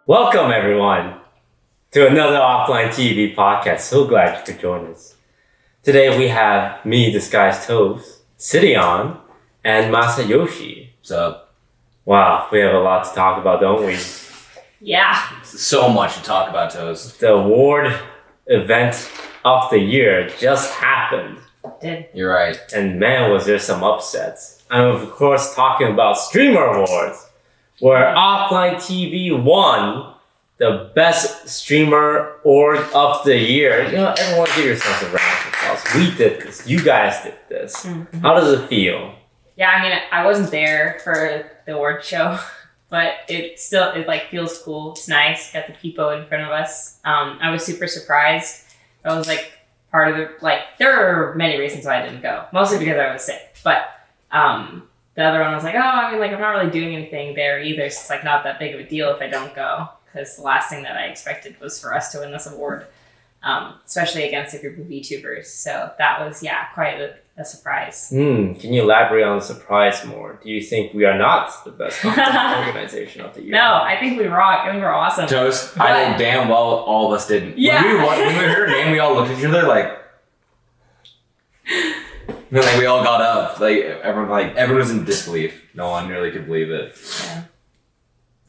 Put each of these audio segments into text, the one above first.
Welcome, everyone, to another Offline TV podcast. So glad you could join us. Today we have me, Disguised Toast, Sydeon, and Masayoshi. What's up? Wow, we have a lot to talk about, don't we? Yeah. So much to talk about, Toast. The award event of the year just happened. Did. You're right. And man, was there some upsets. I'm of course talking about Streamer Awards, where Offline TV won the best streamer award of the year. You know, everyone give yourselves a round of applause. We did this. You guys did this. Mm-hmm. How does it feel? Yeah, I mean, I wasn't there for the award show, but it feels cool. It's nice. Got the people in front of us. I was super surprised. I was part of there are many reasons why I didn't go. Mostly because I was sick. But the other one was I'm not really doing anything there either. So it's not that big of a deal if I don't go. Because the last thing that I expected was for us to win this award, especially against a group of VTubers. So that was, quite a surprise. Can you elaborate on the surprise more? Do you think we are not the best content organization of the year? No, I think we rock. I think we're awesome. Toast, I know damn well all of us didn't. Yeah. When we heard her name, we all looked at each other then we all got up. Everyone was in disbelief. No one really could believe it.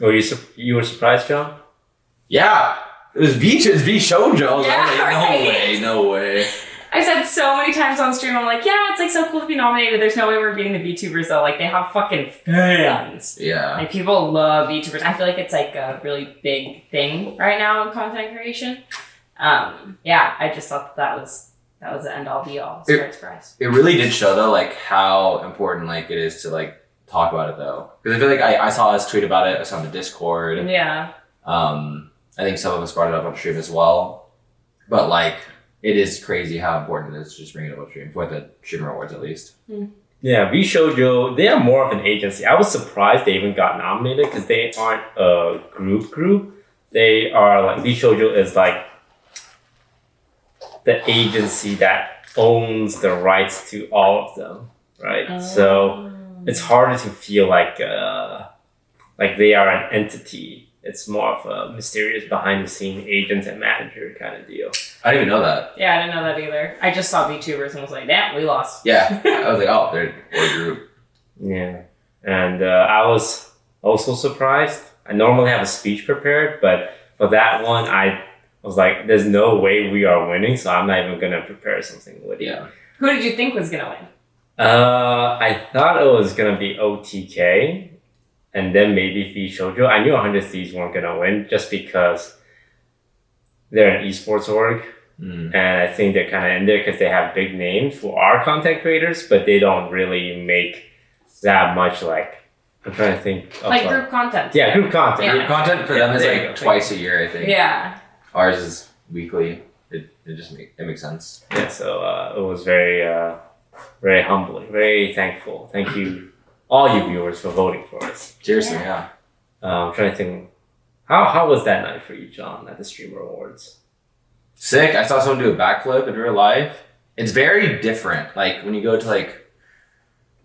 Yeah. You were surprised, John? Yeah. It was V Shoujo. I was right. No way. I said so many times on stream, I'm it's so cool to be nominated. There's no way we're beating the VTubers though. They have fucking fans. Yeah. People love VTubers. I feel like it's a really big thing right now in content creation. I just thought that was the end all be all. Surprise. It really did show though, how important it is to talk about it though. Because I feel like I saw us tweet about it. I saw it on the Discord. Yeah. I think some of us brought it up on stream as well. But it is crazy how important it is to just bring it up on stream for the Streamer Awards at least. Yeah, V Shoujo, they are more of an agency. I was surprised they even got nominated because they aren't a group. They are V Shoujo is the agency that owns the rights to all of them, right? Oh. So it's harder to feel like they are an entity. It's more of a mysterious behind-the-scene agent and manager kind of deal. I didn't even know that. Yeah, I didn't know that either. I just saw VTubers and was damn, we lost. Yeah, I was they're a group. Yeah, and I was also surprised. I normally have a speech prepared, but for that one, I was there's no way we are winning, so I'm not even going to prepare something with you. Yeah. Who did you think was going to win? I thought it was going to be OTK. And then maybe V Shoujo. I knew 100 Thieves weren't going to win just because they're an esports org. And I think they're kind of in there because they have big names who are content creators, but they don't really make that much I'm trying to think. Of group content. Yeah, group content. Yeah. Group content for them is twice a year, I think. Yeah. Ours is weekly. It makes sense. Yeah, so it was very, very humbling, very thankful. Thank you. All you viewers for voting for us. Seriously, yeah. I'm trying to think, how was that night for you, John, at the Streamer Awards? Sick. I saw someone do a backflip in real life. It's very different. When you go to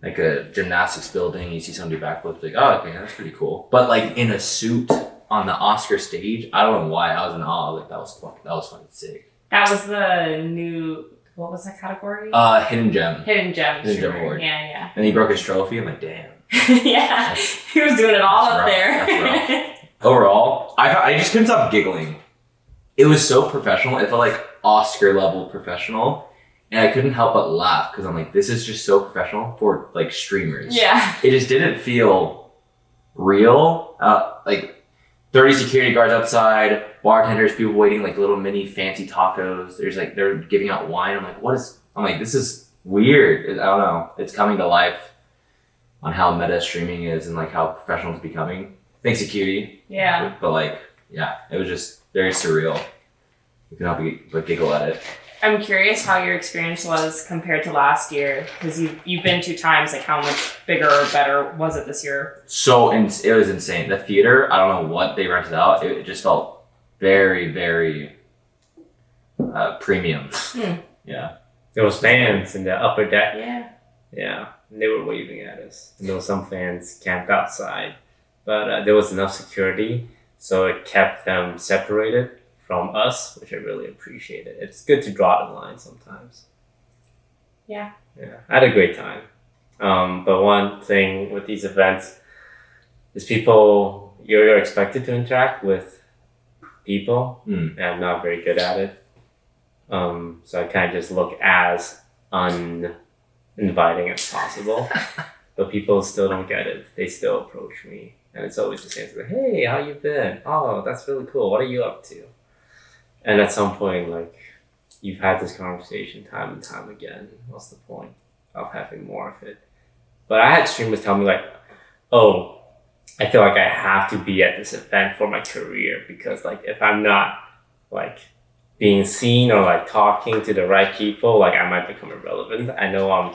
a gymnastics building, you see someone do backflips. Okay, that's pretty cool. But in a suit on the Oscar stage, I don't know why I was in awe. That was fucking sick. That was the new. What was that category? Hidden Gem. Hidden Gem Award. Yeah. And he broke his trophy. I'm damn. Yeah, he was doing it all up there. That's rough. Overall, I just couldn't stop giggling. It was so professional. It felt Oscar level professional, and I couldn't help but laugh because I'm this is just so professional for streamers. Yeah. It just didn't feel real. 30 security guards outside, bartenders, people waiting little mini fancy tacos. There's they're giving out wine. This is weird. I don't know. It's coming to life on how meta streaming is and how professional it's becoming. Thanks to Cutie. Yeah. But it was just very surreal. You can help but giggle at it. I'm curious how your experience was compared to last year, because you've been 2 times. How much bigger or better was it this year? So it was insane. The theater, I don't know what they rented out. It just felt very, very premium. Yeah. There was fans in the upper deck. Yeah. Yeah, and they were waving at us. And there were some fans camped outside, but there was enough security, so it kept them separated from us, which I really appreciated. It's good to draw the line sometimes. Yeah. Yeah, I had a great time. But one thing with these events is you're expected to interact with people, and I'm not very good at it. So I kind of just look as uninviting as possible. But people still don't get it. They still approach me. And it's always the same. Like, hey, how you been? Oh, that's really cool. What are you up to? And at some point, like, you've had this conversation time and time again. What's the point of having more of it? But I had streamers tell me like, oh, I feel like I have to be at this event for my career because like if I'm not like being seen or like talking to the right people, like I might become irrelevant. I know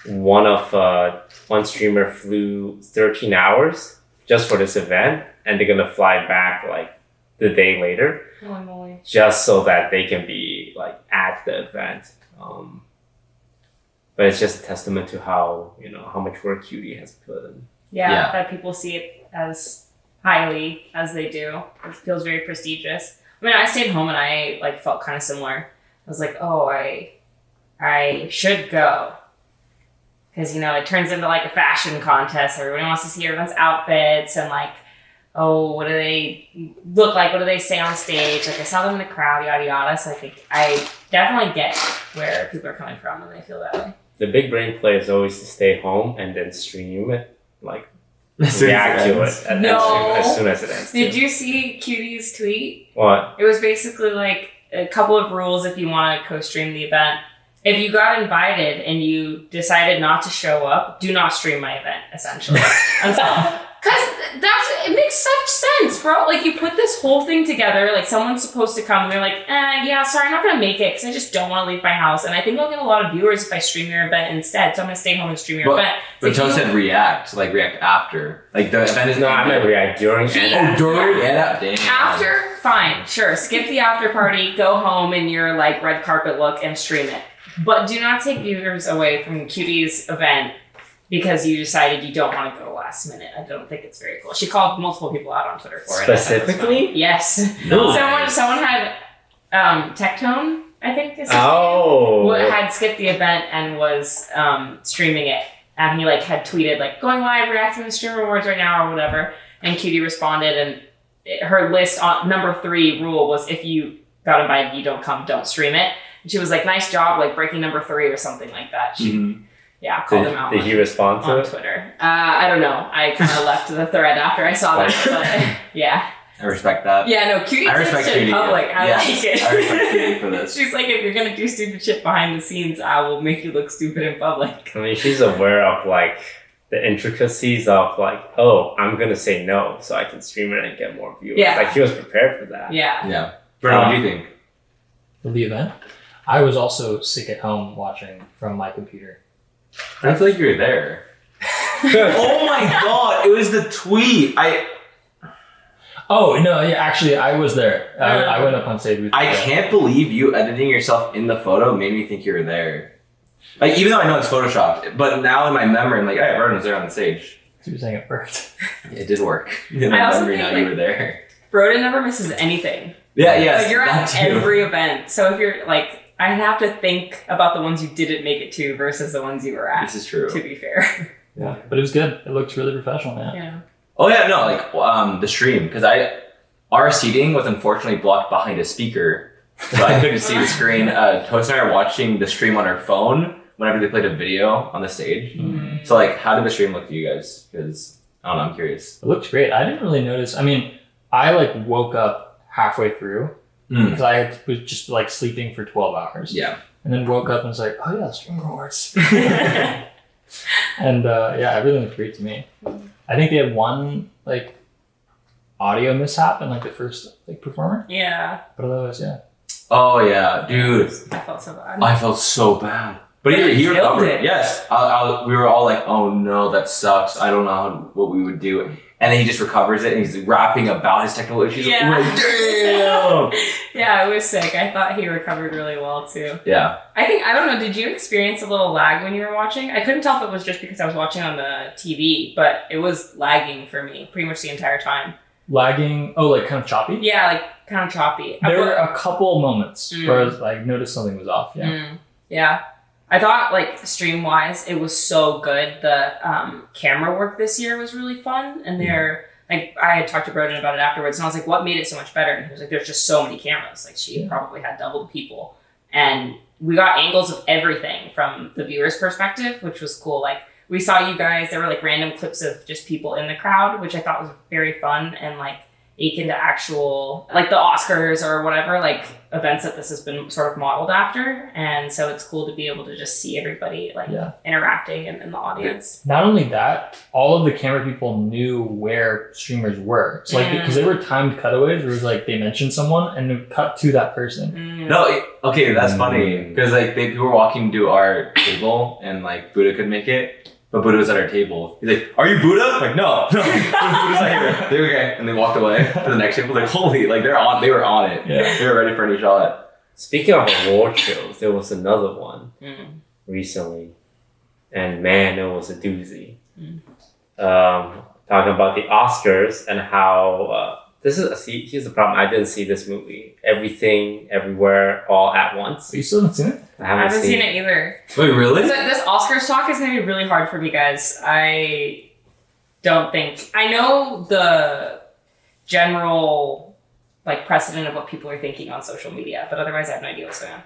one streamer flew 13 hours just for this event and they're gonna fly back like the day later. Holy moly. Just so that they can be like at the event. But it's just a testament to how much work Cutie has put in. Yeah, that people see it as highly as they do. It feels very prestigious. I mean, I stayed home and I like felt kind of similar. I was like, oh, I should go. Because, it turns into like a fashion contest. Everybody wants to see everyone's outfits and like, oh, what do they look like? What do they say on stage? Like I saw them in the crowd, yada, yada. So I definitely get where people are coming from when they feel that way. The big brain play is always to stay home and then stream it, like react to it as soon as it ends. Did you see Cutie's tweet? What? It was basically like a couple of rules if you want to co-stream the event. If you got invited and you decided not to show up, do not stream my event, essentially. Because it makes such sense, bro. Like, you put this whole thing together, like, someone's supposed to come, and they're like, yeah, sorry, I'm not going to make it, because I just don't want to leave my house. And I think I'll get a lot of viewers if I stream your event instead, so I'm going to stay home and stream your event. But Joe said react after. Like, the event is... No, I'm going to react during and after. During and after. After? Fine, sure. Skip the after party, go home in your, like, red carpet look, and stream it. But do not take viewers away from Cutie's event because you decided you don't want to go last minute. I don't think it's very cool. She called multiple people out on Twitter for it. Specifically? Yes. Nice. Someone had Tectone, I think is his name, had skipped the event and was streaming it. And he like had tweeted like, going live, reacting to stream rewards right now or whatever. And Cutie responded and her list on number 3 rule was if you got invited, you don't come, don't stream it. And she was like, nice job, like breaking number 3 or something like that. She called him out. Did he respond to it? On Twitter. I don't know. I kind of left the thread after I saw that. But yeah. I respect that. Yeah, no, Cutie did shit in public. I like it. I respect Cutie for this. She's like, if you're going to do stupid shit behind the scenes, I will make you look stupid in public. I mean, she's aware of like the intricacies of like, oh, I'm going to say no so I can stream it and get more viewers. Yeah. Like, she was prepared for that. Yeah. Yeah. Bruno, what do you think? Of the event? I was also sick at home watching from my computer. I feel like you were there. Oh my god, it was the tweet. Oh, no, yeah, actually, I was there. I went up on stage with I can't believe you editing yourself in the photo made me think you were there. Like, even though I know it's photoshopped, but now in my memory, I'm like, yeah, Vernon was there on the stage. She was saying it first. It did work. In my memory now, you were there. Broden never misses anything. Yeah, yes. Like, you're at every event. So if you're like, I have to think about the ones you didn't make it to versus the ones you were at. This is true. To be fair. Yeah, but it was good. It looks really professional, man. Yeah. Oh yeah, no, like the stream, because our seating was unfortunately blocked behind a speaker, so I couldn't see the screen. Toast and I are watching the stream on our phone whenever they played a video on the stage. Mm-hmm. So like, how did the stream look to you guys? Because I don't know, I'm curious. It looked great. I didn't really notice. I mean, I like woke up halfway through because I was just like sleeping for 12 hours. Yeah. And then woke up and was like, oh yeah, stream rewards. And everything looked great to me. I think they had one like audio mishap in like the first like performer. Yeah. But otherwise, yeah. Oh yeah, dude. I felt so bad. I felt so bad. But he Killed recovered. it. Yes. We were all like, oh no, that sucks. I don't know what we would do. And then he just recovers it and he's rapping about his technical issues. Yeah. We're like, damn. Yeah, it was sick. I thought he recovered really well too. Yeah. I don't know, did you experience a little lag when you were watching? I couldn't tell if it was just because I was watching on the TV, but it was lagging for me pretty much the entire time. Lagging. Oh, like kind of choppy. Yeah, like kind of choppy. There were a couple moments where I was like noticed something was off. Yeah. Yeah. I thought like stream wise, it was so good. The camera work this year was really fun, and they're like I had talked to Broden about it afterwards, and I was like, "What made it so much better?" And he was like, "There's just so many cameras. Like she probably had double the people, and we got angles of everything from the viewer's perspective, which was cool. Like we saw you guys. There were like random clips of just people in the crowd, which I thought was very fun and like akin to actual like the Oscars or whatever like events that this has been sort of modeled after, and so it's cool to be able to just see everybody like interacting in the audience. Not only that, all of the camera people knew where streamers were. So like because they were timed cutaways where it was like they mentioned someone and it cut to that person. No, okay, that's funny because like we were walking to our table and like Buddha could make it. But Buddha was at our table. He's like, "Are you Buddha?" I'm like, "No, Buddha's not here." They're okay, and they walked away to the next table. Like, holy, like they were on it. Yeah. They were ready for any shot. Speaking of award shows, there was another one recently, and man, it was a doozy. Talking about the Oscars and how here's the problem. I didn't see this movie. Everything, Everywhere, All at Once. You still haven't seen it? I haven't seen it either. Wait, really? This Oscars talk is going to be really hard for me, guys. I don't think... I know the general like precedent of what people are thinking on social media, but otherwise I have no idea what's going on.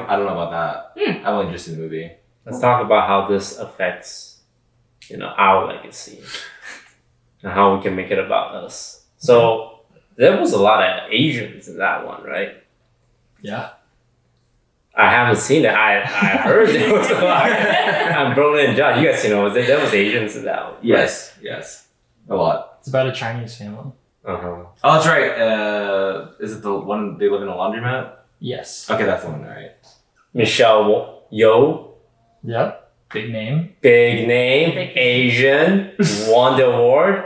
I don't know about that. I've only just seen the movie. Let's talk about how this affects, our legacy and how we can make it about us. So there was a lot of Asians in that one, right? Yeah. I haven't seen it. I heard there was a lot. I'm Broden and John. You guys know there was Asians in that one. Yes, a lot. It's about a Chinese family. Oh, that's right. Is it the one they live in a laundromat? Yes. Okay, that's the one. All right. Michelle Yeoh. Yep. Big name. Big name. Asian. Won the award.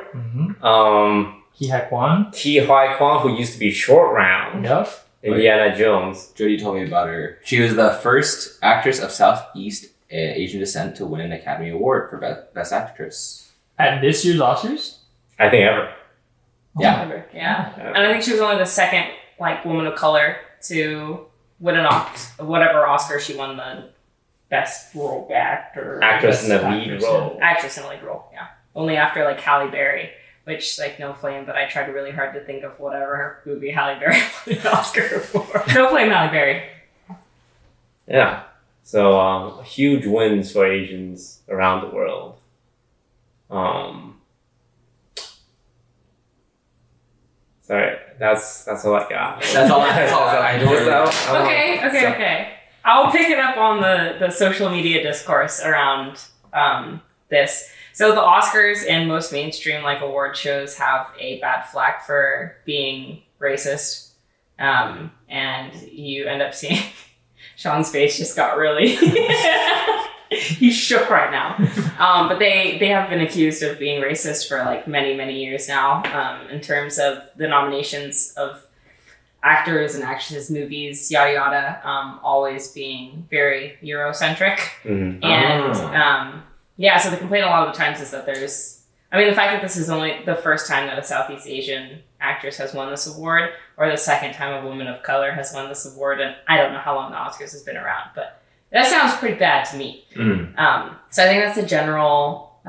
Ki Hai Kwan. Ki Hai Kwan, who used to be Short Round. Yep. Indiana Jones. Jody told me about her. She was the first actress of Southeast Asian descent to win an Academy Award for Best Actress. At this year's Oscars? I think ever. Yeah. Yeah. And I think she was only the second woman of color to win whatever Oscar she won, the best role actress in the lead role. Actress in the lead role, yeah. Only after Halle Berry, which no flame, but I tried really hard to think of whatever movie Halle Berry won an Oscar for. No flame, Halle Berry. Yeah. So huge wins for Asians around the world. Sorry, that's all I got. That's all I know. Okay. I'll pick it up on the social media discourse around this. So the Oscars and most mainstream award shows have a bad flack for being racist, and you end up seeing Sean's face just got really he's shook right now. But they have been accused of being racist for many years now, in terms of the nominations of actors and actresses, movies, yada yada, always being very Eurocentric. And so the complaint a lot of the times is that the fact that this is only the first time that a Southeast Asian actress has won this award, or the second time a woman of color has won this award, and I don't know how long the Oscars has been around, but that sounds pretty bad to me. So I think that's a general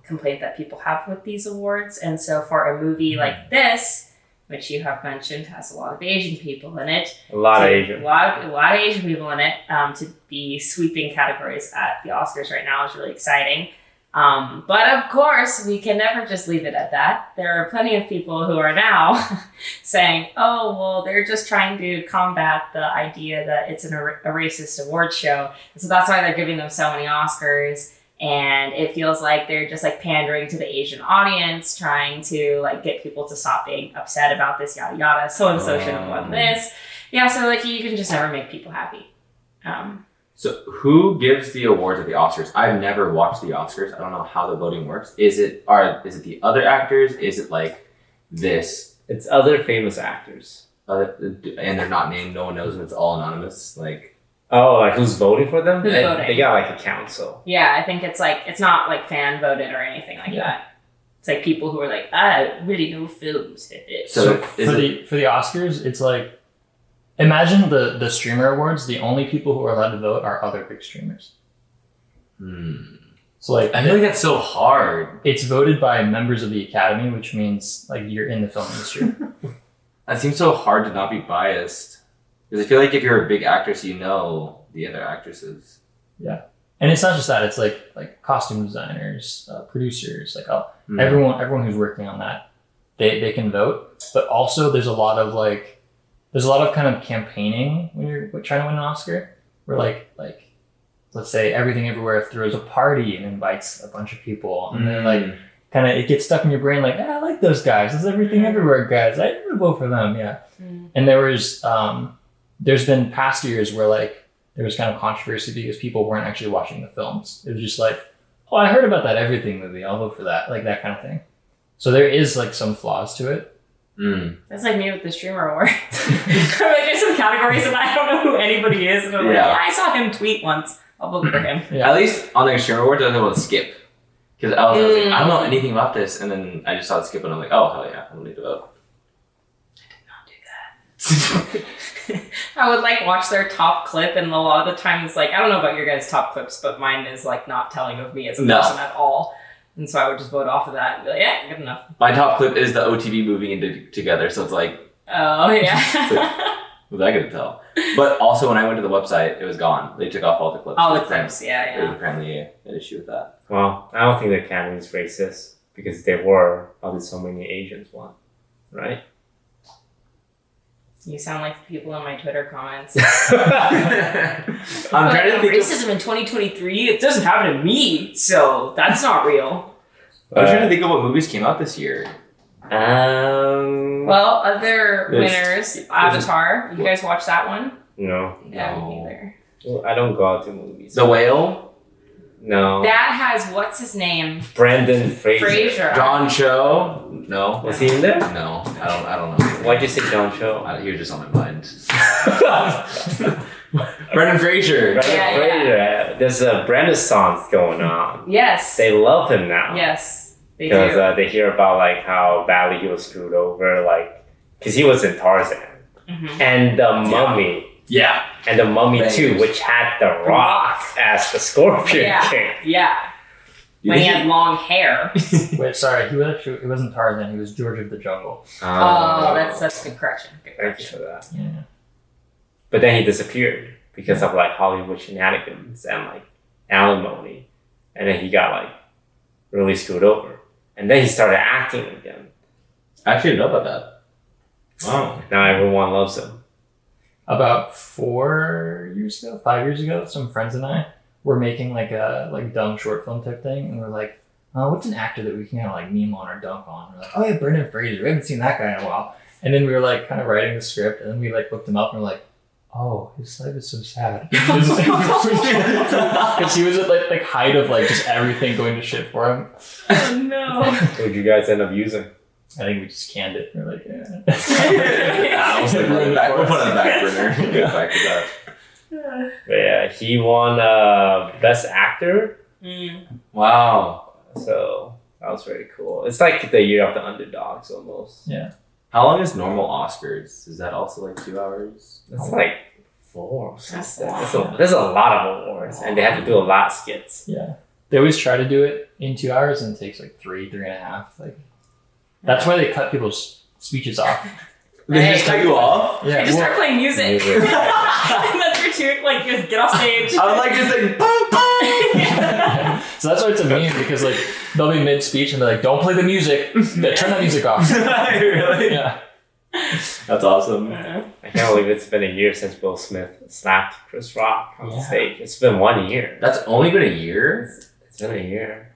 complaint that people have with these awards. And so for a movie like this, which you have mentioned has a lot of Asian people in it. A lot of Asian people in it. To be sweeping categories at the Oscars right now is really exciting. But of course, we can never just leave it at that. There are plenty of people who are now saying, oh, well, they're just trying to combat the idea that it's a racist award show. And so that's why they're giving them so many Oscars. And it feels like they're just pandering to the Asian audience, trying to get people to stop being upset about this, yada yada. So and so should have won this. Yeah, so you can just never make people happy. So who gives the awards at the Oscars? I've never watched the Oscars. I don't know how the voting works. Is it the other actors? Is it like this? It's other famous actors. And they're not named. No one knows, and it's all anonymous. Like, Oh, like who's voting for them? Who's voting? They got like a council. Yeah, I think it's like, it's not like fan voted or anything like that. It's like people who are like, I really know films. So for the Oscars, it's like, imagine the streamer awards. The only people who are allowed to vote are other big streamers. So like, I feel like that's so hard. it's voted by members of the Academy, which means like you're in the film industry. That seems so hard to not be biased. Because I feel like if you're a big actress, you know the other actresses. And it's not just that; it's like costume designers, producers, like everyone who's working on that, they can vote. But also, there's a lot of kind of campaigning when you're trying to win an Oscar, where like let's say Everything Everywhere throws a party and invites a bunch of people, and they're like kind of, it gets stuck in your brain like, I like those guys, those Everything Everywhere guys, I would vote for them, And there's been past years where like there was kind of controversy because people weren't actually watching the films. It was just like, oh, I heard about that Everything movie, I'll vote for that, like that kind of thing. So there is like some flaws to it. That's like me with the streamer awards. Like, there's some categories and I don't know who anybody is, and I'm like, yeah, I saw him tweet once, I'll vote for him. At least on the streamer awards, I was able to skip. Because I was like, I don't know anything about this, and then I just saw it skip, and I'm like, oh, hell yeah, I don't need to vote. I would like watch their top clip, and a lot of the times, like, I don't know about your guys' top clips, but mine is like not telling of me as a person at all. And so I would just vote off of that and be like, yeah, good enough. My top clip is the OTV moving into together, so it's like, oh yeah. what was I gonna tell? But also when I went to the website, it was gone. They took off all the clips. All the clips, yeah. There was apparently an issue with that. Well, I don't think the Academy is racist because there were probably so many Asians won, right? You sound like the people in my Twitter comments. I'm trying to think racism in 2023. It doesn't happen to me, so that's not real. I was trying to think of what movies came out this year. Well, other winners, Avatar. You guys watch that one? No. Yeah, me neither. Well, I don't go out to movies. The Whale? No. That has, what's his name? Brendan Fraser. John Cho? No. Was he in there? No, I don't know. Why'd you say John Cho? He was just on my mind. Brendan Fraser. Brendan Fraser. There's a Renaissance going on. Yes. They love him now. Yes, they do. Because they hear about like how badly he was screwed over, like because he was in Tarzan and the Mummy. Yeah. And the Mummy 2, which had The Rock as the Scorpion King. Yeah. When he had long hair. Wait, sorry, it wasn't Tarzan, he was George of the Jungle. Oh, that's a good correction. Thank you for that. Yeah. But then he disappeared because of like Hollywood shenanigans and like alimony. And then he got like really screwed over. And then he started acting again. I actually didn't know about that. Wow. Now everyone loves him. About 5 years ago, some friends and I were making like a dumb short film type thing, and we're like, what's an actor that we can kind of like meme on or dunk on? We're like, oh yeah, Brendan Fraser. We haven't seen that guy in a while. And then we were like kind of writing the script, and then we like looked him up, and we're like, oh, his life is so sad. Because he was at like height of like just everything going to shit for him. Oh no. What did you guys end up using? I think we just canned it. We're like, yeah. I was like, we'll put it on the back burner. Get back to that. But yeah, he won Best Actor. Wow. So that was very cool. It's like the year of the underdogs almost. Yeah. How long is normal Oscars? Is that also like 2 hours? It's like 4 or something. There's a lot of awards, and they have to do a lot of skits. Yeah. They always try to do it in 2 hours, and it takes like 3.5. Like, that's why they cut people's speeches off. They just cut you off? Yeah. They just start playing music. That's your tune. Like, just get off stage. I would like to say, boom, boom. So that's why it's a meme, because like they'll be mid-speech and they're like, don't play the music. Turn that music off. Really? Yeah. That's awesome. I can't believe it's been a year since Will Smith slapped Chris Rock on stage. It's been 1 year. That's only been a year? It's been a year.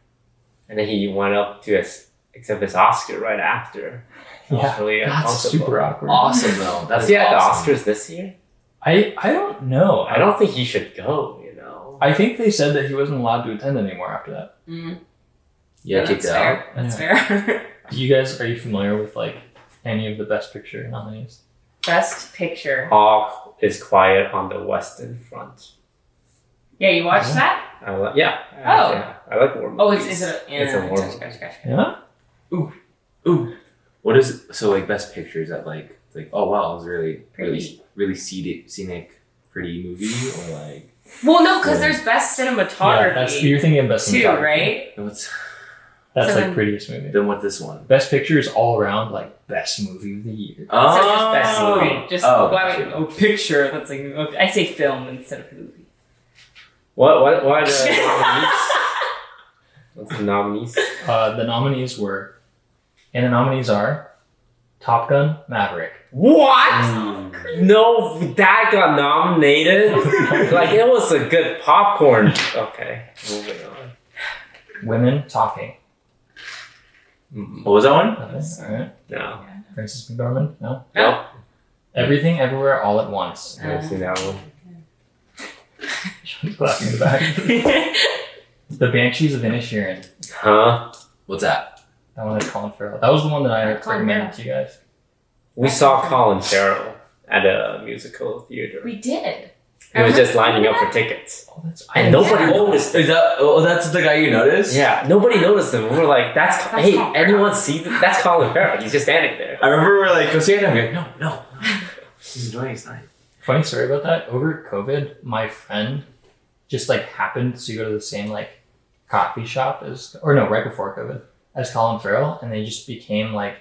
And then he went up to accept his Oscar right after. Yeah, really that's super awkward. Awesome though. That's at the Oscars this year? I don't know. I don't think he should go, I think they said that he wasn't allowed to attend anymore after that. Yeah, kicked that's out. fair. That's fair. Do you guys, are you familiar with like any of the Best Picture nominees? Best picture. All is quiet on the Western Front. Yeah, you watched Yeah. that? Yeah. Oh. Yeah. I like war Oh, movies. is it? It's a war gotcha, movie. gotcha. Yeah. Ooh. What is so like best picture? Is that like it's like oh wow, it was really Pretty. really scenic, pretty movie or like Well, no, because Yeah. there's best Yeah, cinematography you're thinking of Best too, Cinematography. right? what's That's So like then- prettiest movie. then what's this one? Best Picture is all around like best movie of the year. Oh, So just best movie. Just oh, why gotcha. would picture? That's like okay, I say film instead of movie. What are the nominees? What's the nominees? The nominees were, and the nominees are Top Gun, Maverick. What? No, that got nominated. Like it was a good popcorn. Okay, moving on. Women Talking. What was that one? Nothing. All right. No, Frances McDormand. No. nope. Everything, Everywhere, All at Once. I haven't seen that one. She's laughing in the back. The Banshees of Inisherin. Huh? What's that? That one had Colin Farrell. That was the one that I Colin recommended to you guys. We saw Colin Farrell at a musical theater. We did. He was just lining up for tickets, Oh, that's and nobody Yeah. noticed. Is that that's the guy you noticed? Yeah, nobody noticed him. We were like, That's hey, Colin anyone see that? That's Colin Farrell. He's just standing there. I remember we were like, go see it. I'm like, no. He's enjoying his night. Funny story about that. Over COVID, my friend just like happened to go to the same like coffee shop as, or no, right before COVID, as Colin Farrell, and they just became like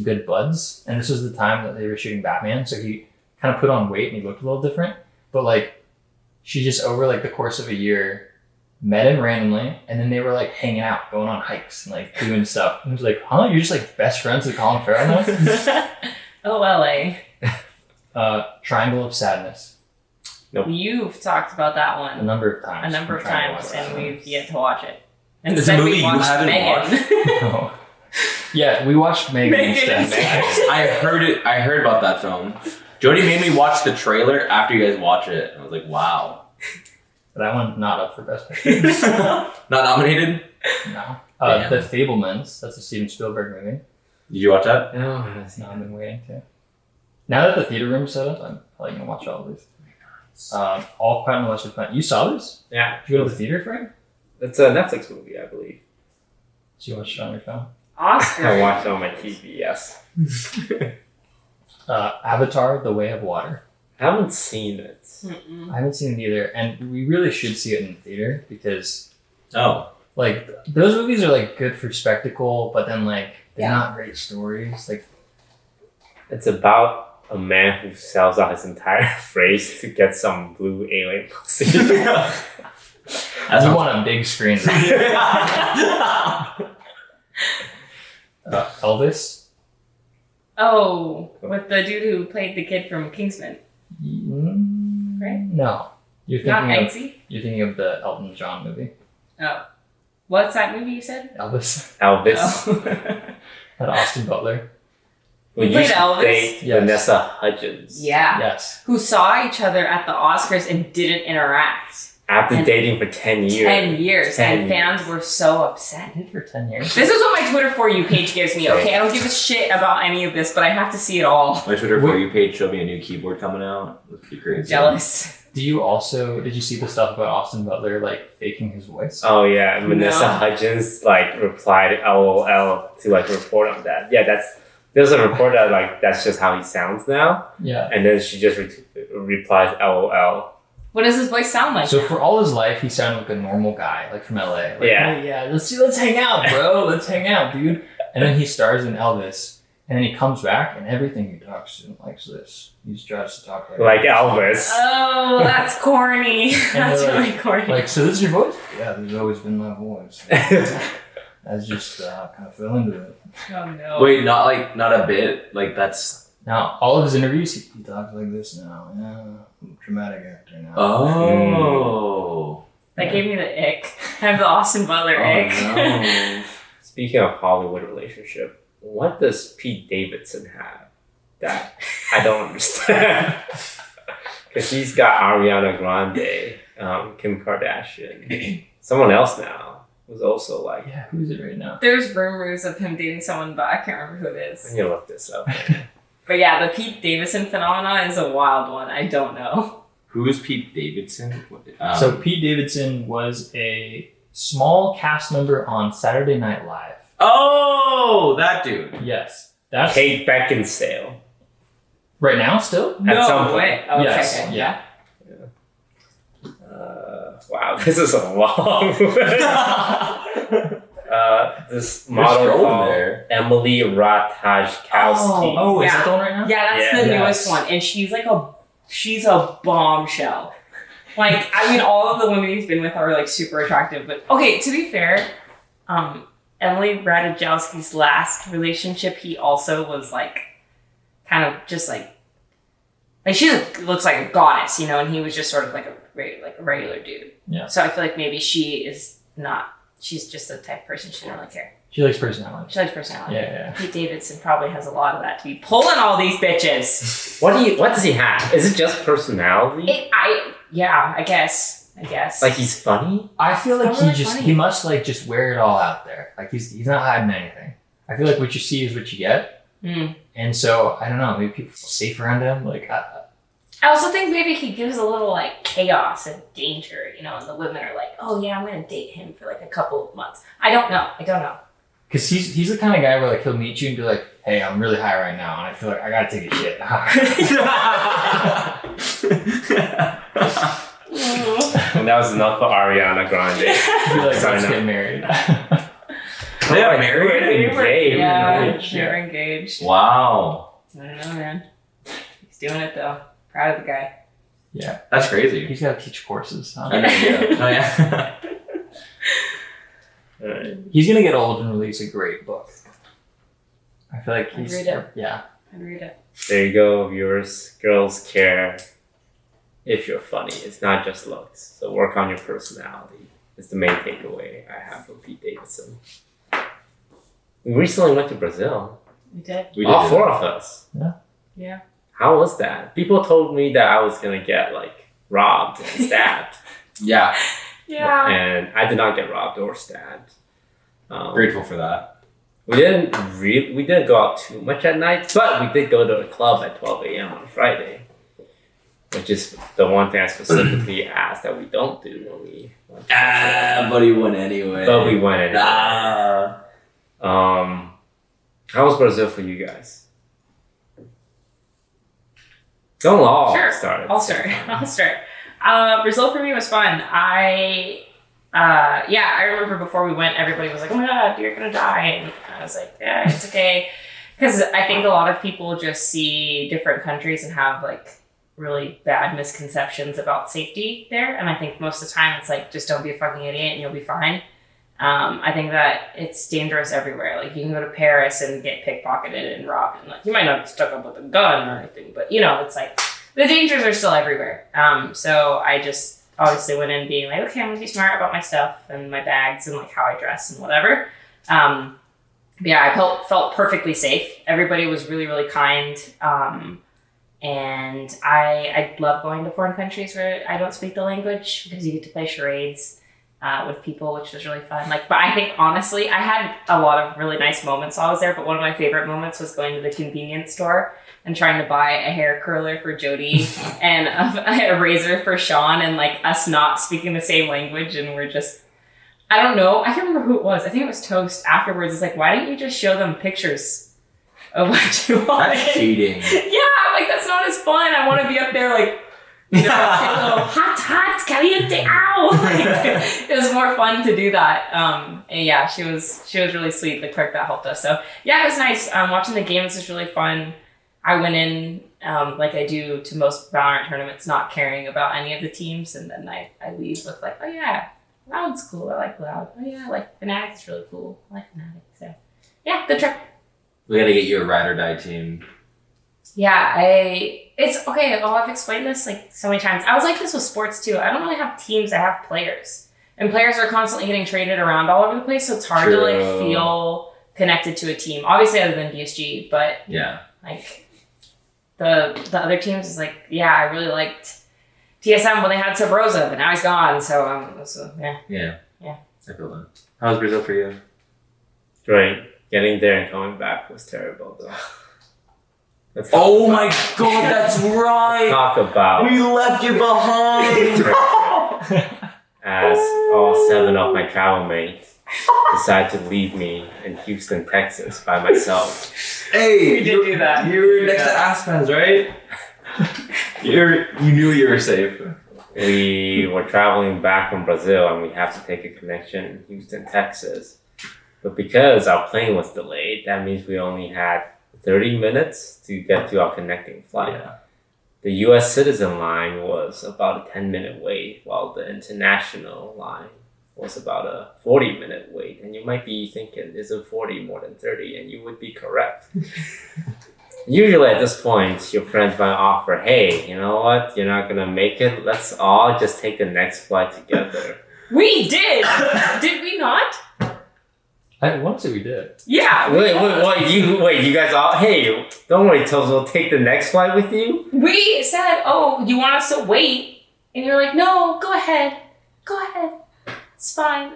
good buds. And this was the time that they were shooting Batman, so he kind of put on weight and he looked a little different. But like, she just over like the course of a year met him randomly, and then they were like hanging out, going on hikes and like doing stuff. And I was like, huh? You're just like best friends with Colin Farrell now? Oh, LA. Triangle of Sadness. You've talked about that A one number of times. a number of Triangle times, of and Sadness. we've yet to watch it. And It's a instead movie we you watched haven't Megan. Oh. Yeah, we watched Megan Megan instead. instead. I heard about that film. Jody made me watch the trailer after you guys watch it. I was like, wow. That one's not up for Best Picture. Not nominated? No. Damn. The Fablemans. That's a Steven Spielberg movie. Did you watch that? No, I haven't seen No, I've been waiting to. Now that the theater room's set up, I'm probably gonna watch all of these. All Quiet on the Western Front. You saw this? Yeah, Did you go to the theater for it? it's a Netflix movie, I believe. Did you watch it on your phone? Oscar. I watched it on my TV. Yes, Avatar: The Way of Water. I haven't seen it. Mm-mm. I haven't seen it either, and we really should see it in the theater because Oh. like those movies are like good for spectacle, but then like they're Yeah. not great stories. Like It's about a man who sells out his entire race to get some blue alien pussy. That's you not- want a big screen. Elvis. Oh, with the dude who played the kid from Kingsman. Right? No, you're Not thinking of Eggsy? you're thinking of the Elton John movie, Oh. What's that movie you said? Elvis. Elvis. Oh. Had Austin Butler. Who He played used to Elvis? date Yes. Vanessa Hudgens. Yeah. Yes. Who saw each other at the Oscars and didn't interact. After And- dating for 10 years. 10 years. 10 and fans were so upset. Did for 10 years. This is what my Twitter For You page gives me, okay? I don't give a shit about any of this, but I have to see it all. My Twitter For You page showed me a new keyboard coming out. That's pretty crazy. Jealous. Did you see the stuff about Austin Butler like faking his voice? Oh yeah, Vanessa No. Hudgens like replied LOL to like report on that. Yeah, there's a report that like that's just how he sounds now, Yeah. and then she just replies LOL. What does his voice sound like? So for all his life, he sounded like a normal guy, like from LA. Like, Yeah. "Hey, yeah. Let's hang out, bro. Let's hang out, dude." And then he stars in Elvis, and then he comes back, and everything he talks to likes this. He tries to talk Like Elvis. Oh, that's corny. That's they're really corny. Like, so this is your voice? Yeah, there's always been my voice. That's just kind of fell into it. Oh no. Wait, not a bit. Like that's. Now, all of his interviews, he talks like this now. Yeah, I'm a dramatic actor now. Oh. That gave me the ick. I have the Austin Butler ick. no. Speaking of Hollywood relationship, what does Pete Davidson have that I don't understand? Because he's got Ariana Grande. Kim Kardashian. Someone else now was also like. Yeah, who's it right now? There's rumors of him dating someone, but I can't remember who it is. I need to look this up. But yeah, the Pete Davidson phenomenon is a wild one. I don't know. Who is Pete Davidson? So Pete Davidson was a small cast member on Saturday Night Live. Oh, that dude. Yes. That's Kate Beckinsale. right now still? At some point. way. Okay, Yes, okay. yeah. Wow, this is a long this model scrolling called there. Emily Ratajkowski. Oh, is Yeah. that the one right now? Yeah, that's Yeah. the Yes. newest one, and she's a bombshell. Like, I mean, all of the women he's been with are like super attractive. But okay, to be fair, Emily Ratajkowski's last relationship, he also was like, kind of just like she looks like a goddess, you know, and he was just sort of like a regular dude. Yeah. So I feel like maybe she is not. She's just the type of person she doesn't really care. She likes personality. She likes personality. Yeah. Pete Davidson probably has a lot of that to be pulling all these bitches. What does he have? Is it just personality? I guess. Like he's funny? I feel like It's not really funny. he must like just wear it all out there. Like he's not hiding anything. I feel like what you see is what you get. Mm. And so I don't know, maybe people feel safe around him. Like I also think maybe he gives a little like chaos and danger, you know, and the women are like, oh yeah, I'm gonna date him for like a couple of months. I don't know. because he's the kind of guy where like he'll meet you and be like, hey, I'm really high right now and I feel like I gotta take a shit. And that was enough for Ariana Grande. Be like, Sign let's up. get married. They are married? Engaged. They were engaged. Wow. I don't know, man. He's doing it though. Proud of the guy. Yeah. That's crazy. He's gotta teach courses. I know, yeah. Oh, yeah. Alright. He's gonna get old and release a great book. I feel like I'd he's read it. yeah. I'd read it. There you go, viewers. Girls care if you're funny. It's not just looks. So work on your personality. It's the main takeaway I have from Pete Davidson. We recently went to Brazil. We did. We All did four of us. Yeah. How was that? People told me that I was gonna get like robbed and stabbed. Yeah. Yeah. And I did not get robbed or stabbed. Grateful for that. We didn't go out too much at night, but we did go to a club at 12 a.m. on Friday, which is the one thing I specifically asked that we don't do when we went to Brazil. But he went anyway. But we went anyway. Ah. How was Brazil for you guys? Don't all Sure. start. at I'll the same start. time. Brazil for me was fun. I remember before we went, everybody was like, oh my God, you're going to die. And I was like, yeah, it's okay. Because I think a lot of people just see different countries and have like really bad misconceptions about safety there. And I think most of the time it's like, just don't be a fucking idiot and you'll be fine. I think that it's dangerous everywhere. Like you can go to Paris and get pickpocketed and robbed, and like you might not be stuck up with a gun or anything, but you know, it's like the dangers are still everywhere. So I just obviously went in being like, okay, I'm gonna be smart about my stuff and my bags and like how I dress and whatever. But yeah, I felt perfectly safe. Everybody was really, really kind. And I love going to foreign countries where I don't speak the language because you get to play charades with people, which was really fun. But I think honestly, I had a lot of really nice moments while I was there. But one of my favorite moments was going to the convenience store and trying to buy a hair curler for Jody and a razor for Sean, and like us not speaking the same language, and we're just, I don't know. I can't remember who it was. I think it was Toast. Afterwards, it's like, why didn't you just show them pictures of what you wanted? That's cheating. Yeah, like that's not as fun. I want to be up there like, you know, hot, caliente, ow! Like, it was more fun to do that. And yeah, she was really sweet, the clerk that helped us. So yeah, it was nice. Watching the games was really fun. I went in like I do to most Valorant tournaments, not caring about any of the teams, and then I leave with like, oh yeah, Loud's cool. I like Loud. Oh yeah, like Fnatic is really cool. I like Fnatic. So yeah, good trip. We gotta get you a ride or die team. Yeah, it's okay. Oh, I've explained this like so many times. I was like this with sports too. I don't really have teams. I have players, and players are constantly getting traded around all over the place. So it's hard to like feel connected to a team. Obviously, other than BSG, but yeah, like the other teams is like, yeah, I really liked TSM when they had Sabrosa, but now he's gone. So yeah. Yeah. Yeah. I feel that. How was Brazil for you? Great. Getting there and coming back was terrible though. Oh my god, that's right! Talk about We left you behind! as all 7 of my travel mates decided to leave me in Houston, Texas by myself. Hey! We did do that. You were next to Aspens, right? You knew you were safe. We were traveling back from Brazil and we have to take a connection in Houston, Texas. But because our plane was delayed, that means we only had 30 minutes to get to our connecting flight. Yeah. The US citizen line was about a 10-minute wait, while the international line was about a 40-minute wait. And you might be thinking, isn't 40 more than 30? And you would be correct. Usually at this point, your friends might offer, hey, you know what? You're not going to make it. Let's all just take the next flight together. We did! Did we not? I want to say we did. Yeah. You guys all, hey, don't worry, Toes, we'll take the next flight with you. We said, oh, you want us to wait? And you're like, no, go ahead. Go ahead. It's fine.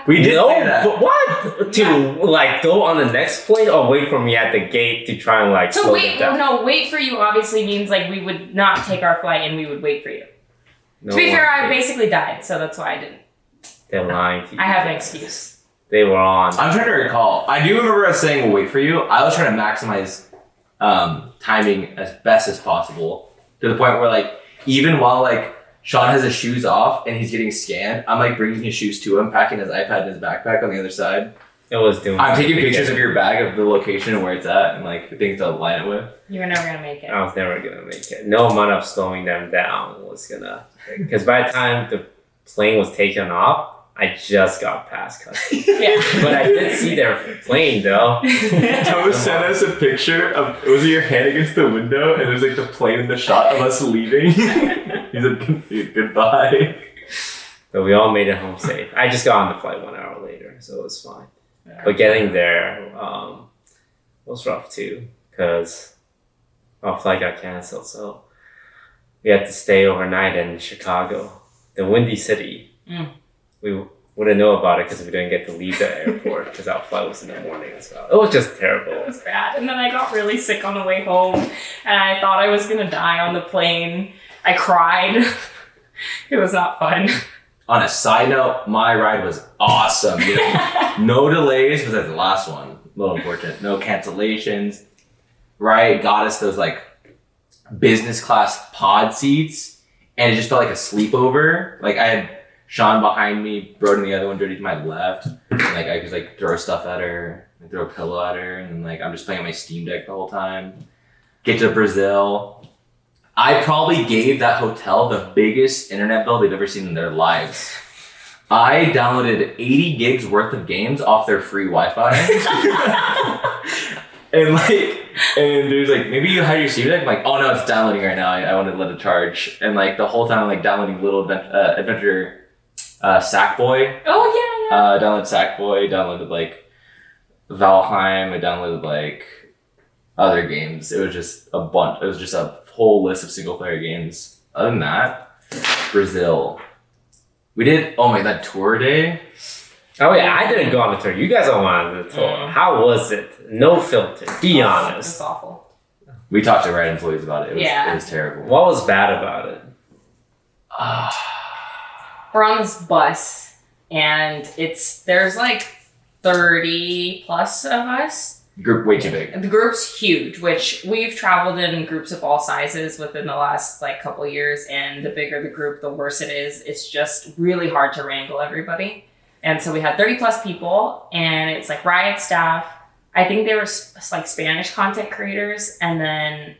We did say that. But what? To go on the next plane or wait for me at the gate to try and So slow wait, it down? no, wait for you obviously means we would not take our flight and we would wait for you. No to be fair, one I did. basically died, so that's why I didn't. They're lying to you. I have an excuse. They were on. I'm trying to recall. I do remember us saying we'll wait for you. I was trying to maximize timing as best as possible to the point where even while Sean has his shoes off and he's getting scanned, I'm bringing his shoes to him, packing his iPad in his backpack on the other side. It was doing. I'm taking pictures of your bag of the location and where it's at and the things to line it with. You were never gonna make it. I was never gonna make it. No amount of slowing them down was gonna. Because by the time the plane was taken off, I just got past customs. Yeah. But I did see their plane though. Toes sent us a picture of, was your hand against the window and there's the plane in the shot of us leaving. He's like, goodbye. But we all made it home safe. I just got on the flight 1 hour later, so it was fine. But getting there was rough too, because our flight got canceled. So we had to stay overnight in Chicago, the Windy City. Mm. We wouldn't know about it because we didn't get to leave the airport because our flight was in the morning as well. It was just terrible. It was bad. And then I got really sick on the way home and I thought I was gonna die on the plane. I cried. It was not fun. On a side note, my ride was awesome. No delays besides the last one. A little unfortunate. No cancellations. Right? Got us those business class pod seats and it just felt like a sleepover. I had Sean behind me, Broden the other one, Dirty to my left. And, I could throw stuff at her, throw a pillow at her, and then I'm just playing on my Steam Deck the whole time. Get to Brazil. I probably gave that hotel the biggest internet bill they've ever seen in their lives. I downloaded 80 gigs worth of games off their free Wi-Fi. and there's maybe you had your Steam Deck? I'm like, oh no, it's downloading right now. I want to let it charge. And the whole time I'm downloading little adventure Sackboy. Oh yeah. Downloaded Sackboy, downloaded Valheim, I downloaded other games. It was just a bunch. It was just a whole list of single player games. Other than that, Brazil. We did that tour day. Oh yeah, I didn't go on the tour. You guys all went on the tour. How was it? No filter. Be It was honest. awful. We talked to Riot employees about it. Yeah. It was terrible. What was bad about it? We're on this bus and there's 30 plus of us. Group way too big. The group's huge, which we've traveled in groups of all sizes within the last couple years, and the bigger the group, the worse it is. It's just really hard to wrangle everybody. And so we had 30 plus people, and it's Riot staff. I think they were Spanish content creators, and then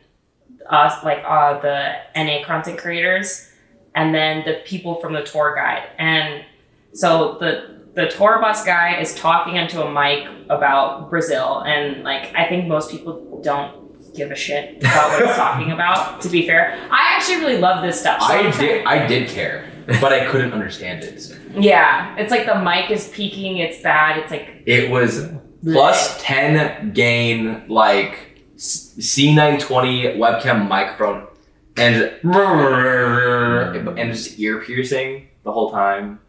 us, the NA content creators, and then the people from the tour guide. And so the tour bus guy is talking into a mic about Brazil, and I think most people don't give a shit about what he's talking about, to be fair. I actually really love this stuff. So I did care, but I couldn't understand it. Yeah, it's the mic is peaking, it's bad, it's It was plus 10 gain C920 webcam microphone and just ear piercing the whole time.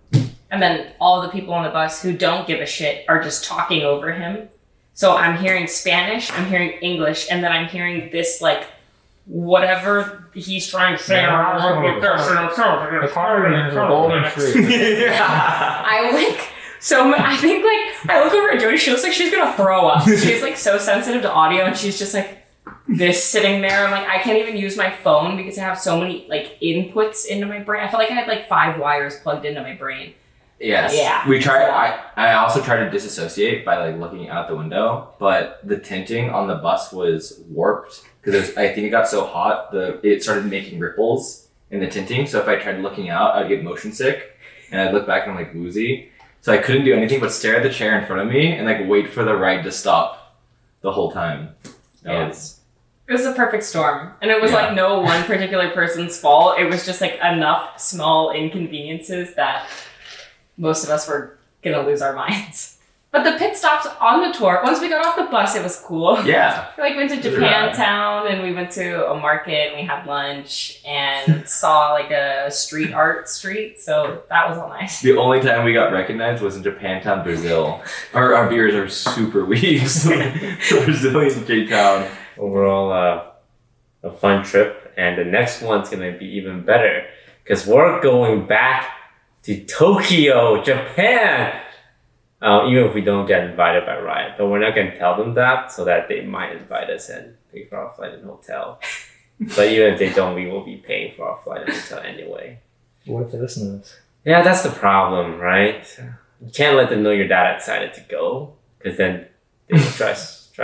And then all the people on the bus who don't give a shit are just talking over him. So I'm hearing Spanish, I'm hearing English, and then I'm hearing this like whatever he's trying to say. I think like I look over at Jody, she looks like she's gonna throw up. She's like so sensitive to audio, and she's just like this sitting there. I'm like, I can't even use my phone because I have so many like inputs into my brain. I felt like I had like 5 wires plugged into my brain. Yes. Yeah. We tried. I also tried to disassociate by like looking out the window, but the tinting on the bus was warped because I think it got so hot it started making ripples in the tinting. So if I tried looking out, I'd get motion sick, and I'd look back and I'm like woozy. So I couldn't do anything but stare at the chair in front of me and like wait for the ride to stop the whole time. It was a perfect storm. And it was like no one particular person's fault. It was just like enough small inconveniences that most of us were gonna lose our minds. But the pit stops on the tour, once we got off the bus, it was cool. Yeah. We like went to Japantown and we went to a market and we had lunch and saw like a street art street. So that was all nice. The only time we got recognized was in Japantown, Brazil. Our beers are super weak. So the Brazilian J-Town. Overall, a fun trip. And the next one's going to be even better because we're going back to Tokyo, Japan. Even if we don't get invited by Riot, but we're not going to tell them that so that they might invite us and pay for our flight and hotel. But even if they don't, we will be paying for our flight and hotel anyway. What if they listen to this? Yeah, that's the problem, right? You can't let them know your dad decided to go because then they will try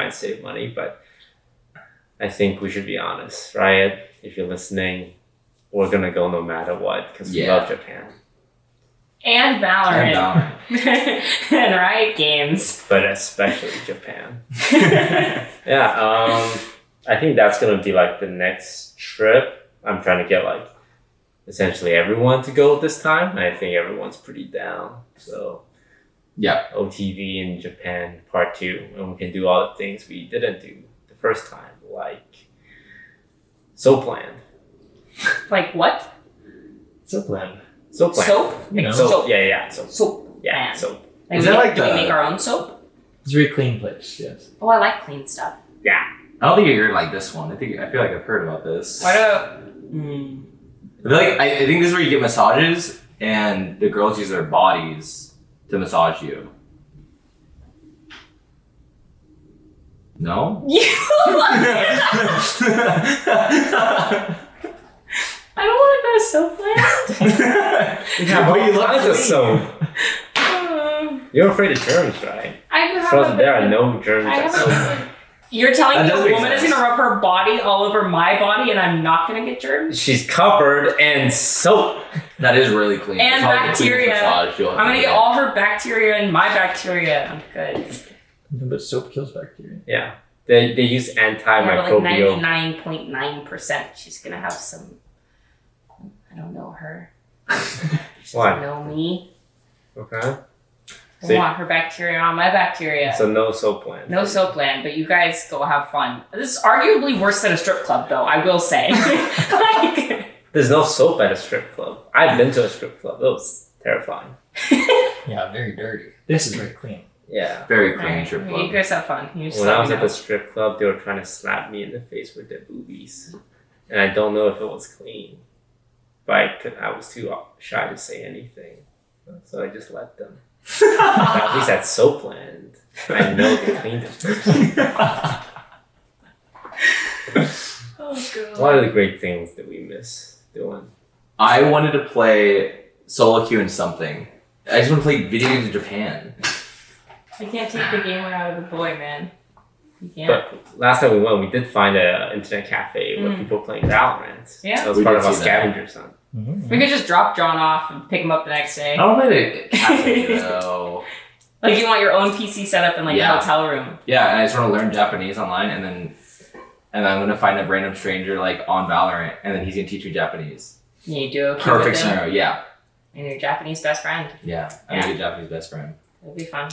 and save money. But I think we should be honest, Riot. If you're listening, we're going to go no matter what because we love Japan. And Valorant. And Riot Games. But especially Japan. I think that's going to be like the next trip. I'm trying to get like essentially everyone to go this time. And I think everyone's pretty down. So OTV in Japan part 2. And we can do all the things we didn't do the first time. Like Soapland. Like what? Soapland. Soap? You know. Soap. Yeah. Soap. Soap. Yeah, soap. Like, do we make our own soap? It's a very clean place, yes. Oh, I like clean stuff. Yeah. I don't think you're like this one. I feel like I've heard about this. Why I think this is where you get massages and the girls use their bodies to massage you. No? I don't want to go to Soapland. Yeah, but you love the soap. You're afraid of germs, right? There are no germs at Soapland. You're telling me a woman is going to rub her body all over my body and I'm not going to get germs? She's covered in soap. That is really clean. And bacteria. I'm going to get all her bacteria and my bacteria. I'm good. But soap kills bacteria. Yeah. They use antimicrobial. Like 99.9%. She's going to have some... I don't know her. She doesn't know me. Okay. I want her bacteria on my bacteria. So no Soapland. No Soapland, but you guys go have fun. This is arguably worse than a strip club, though, I will say. There's no soap at a strip club. I've been to a strip club. It was terrifying. Yeah, very dirty. This is very clean. Yeah. Very clean strip club. You guys have fun. When I was at the strip club, they were trying to slap me in the face with their boobies. And I don't know if it was clean. But I was too shy to say anything. So I just let them. At least at Soapland, I know they cleaned it first. Oh, God. What are the great things that we miss doing? I wanted to play solo queue in something. I just want to play video games in Japan. You can't take the gamer out of the boy, man. You can't. But last time we went, we did find an internet cafe where people playing Valorant. Yeah. That was part of our scavengers hunt. Mm-hmm. We could just drop John off and pick him up the next day. I don't play the cafe though. Like you want your own PC set up in like a hotel room. Yeah, and I just want to learn Japanese online, and then I'm gonna find a random stranger like on Valorant, and then he's gonna teach me Japanese. Yeah, you do. Perfect scenario. Yeah. And your Japanese best friend. Yeah, I'm a good Japanese best friend. It'll be fun.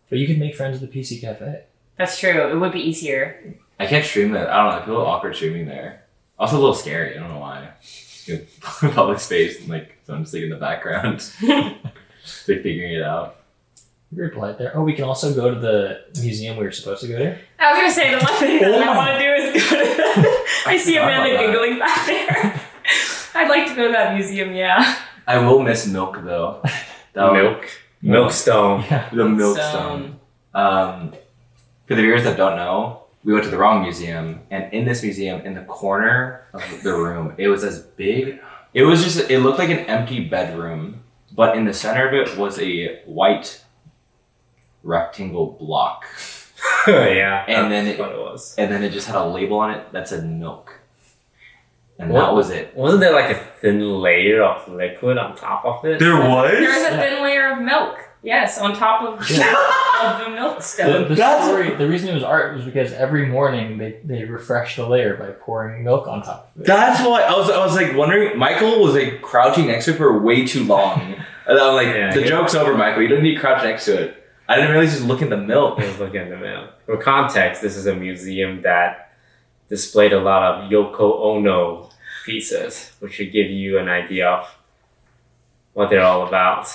But you can make friends at the PC cafe. That's true. It would be easier. I can't stream it. I don't know. I feel awkward streaming there. Also a little scary. I don't know why. Public space and like someone just like in the background, like figuring it out. Very polite there. Oh, we can also go to the museum we were supposed to go to. I was gonna say the one thing that I want to do is go to. I see forgot Amanda about that. giggling back there. I'd like to go to that museum. Yeah. I will miss milk though. Milkstone. Yeah. The Milkstone. For the viewers that don't know, we went to the wrong museum, and in this museum, in the corner of the room, it was as big. It looked like an empty bedroom, but in the center of it was a white rectangle block. Yeah. And then that's what it was. And then it just had a label on it that said milk. And that was it. Wasn't there like a thin layer of liquid on top of it? There was? There was a thin layer of milk. Yes, on top of, of the milk stone. The reason it was art was because every morning they refresh the layer by pouring milk on top of it. That's why I was like wondering. Michael was like crouching next to it for way too long. And I'm like, the joke's over, Michael. You don't need to crouch next to it. I didn't really just look at the milk. I was looking at the milk. For context, this is a museum that displayed a lot of Yoko Ono pieces, which should give you an idea of what they're all about.